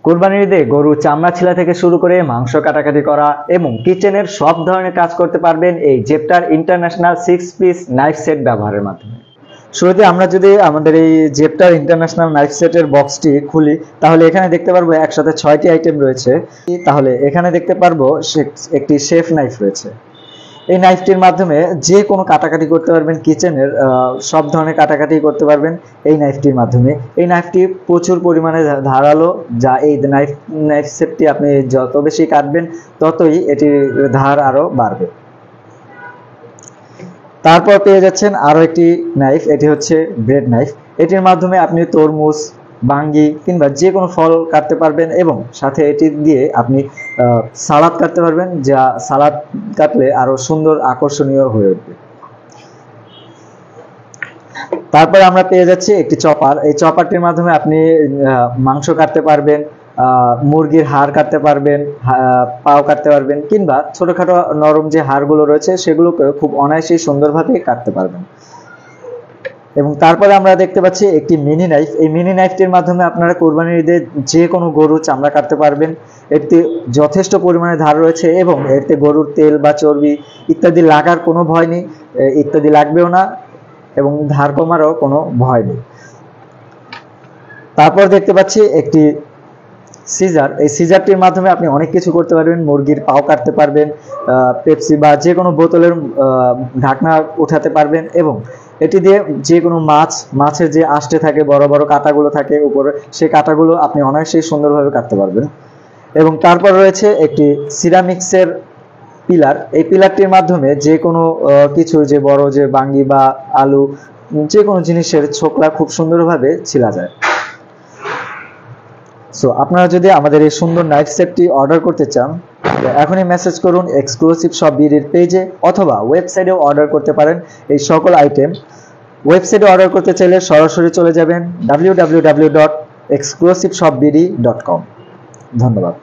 কুরবানির ঈদে গরু চামড়া ছিলা থেকে শুরু করে মাংস কাটাকাটি করা এবং কিচেনের সব ধরনের কাজ করতে পারবেন এই জেপটার ইন্টারন্যাশনাল 6 পিস নাইফ সেট ব্যবহারের মাধ্যমে। শুরুতে আমরা যদি আমাদের এই জেপটার ইন্টারন্যাশনাল নাইফ সেটের বক্সটি খুলি, তাহলে এখানে দেখতে পারবো একসাথে 6টি আইটেম রয়েছে। তাহলে এখানে দেখতে পারবো একটি শেফ নাইফ রয়েছে। এই নাইফটির মাধ্যমে যে কোনো কাটাকাটি করতে পারবেন, কিচেনের সব ধরনের কাটাকাটি করতে পারবেন এই নাইফটির মাধ্যমে। এই নাইফটি প্রচুর পরিমাণে ধারালো, যা এই নাইফ সেটটি আপনি যত বেশি কাটবেন ততই এটির ধার আরও বাড়বে। তারপর পেয়ে যাচ্ছেন আরও একটি নাইফ, এটি হচ্ছে ব্রেড নাইফ। এটির মাধ্যমে আপনি তরমুজ, বাঙ্গি কিংবা যে কোনো ফল কাটতে পারবেন এবং সাথে এটি দিয়ে আপনি সালাদ কাটতে পারবেন, যা সালাদ কাটলে আরো সুন্দর আকর্ষণীয় হয়ে উঠবে। তারপরে আমরা পেয়ে যাচ্ছি একটি চপার। এই চপারটির মাধ্যমে আপনি মাংস কাটতে পারবেন, মুরগির হাড় কাটতে পারবেন, পাও কাটতে পারবেন কিংবা ছোটখাটো নরম যে হাড়গুলো রয়েছে সেগুলোকে খুব অনায়াসেই সুন্দরভাবে কাটতে পারবেন। এবং তারপরে আমরা দেখতে পাচ্ছি একটি মিনি নাইফ। এই মিনি নাইফটির মাধ্যমে আপনারা কোরবানির ঈদে যে কোনো গরু চামড়া কাটতে পারবেন। এতে যথেষ্ট পরিমাণে ধার রয়েছে এবং এতে গরুর তেল বা চর্বি ইত্যাদি লাগার কোনো ভয় নেই, ইত্যাদি লাগবেও না এবং ধার কমারও কোনো ভয় নেই। তারপর দেখতে পাচ্ছি একটি সিজার। এই সিজারটির মাধ্যমে আপনি অনেক কিছু করতে পারবেন। মুরগির পাও কাটতে পারবেন, পেপসি বা যে কোনো বোতলের ঢাকনা উঠাতে পারবেন এবং এটি দিয়ে যে কোনো মাছের যে আষ্টে থাকে, বড় বড় কাঁটাগুলো থাকে উপরে, সেই কাঁটাগুলো আপনি অনায়াসেই সুন্দরভাবে কাটতে পারবেন। এবং তারপর রয়েছে একটি সিরামিক্সের পিলার। এই পিলারটির মাধ্যমে যে কোনো কিছু, যে বড় যে বাঙ্গি বা আলু, যে কোনো জিনিসের ছোকলা খুব সুন্দরভাবে ছিলা যায়। সো আপনারা যদি আমাদের এই সুন্দর নাইফ সেটটি অর্ডার করতে চান, এখনই মেসেজ করুন এক্সক্লুসিভ শপ বিডির পেজে, অথবা ওয়েবসাইটেও অর্ডার করতে পারেন এই সকল আইটেম। ওয়েবসাইটে অর্ডার করতে চাইলে সরাসরি চলে যাবেন www.exclusiveshopbd.com। ধন্যবাদ।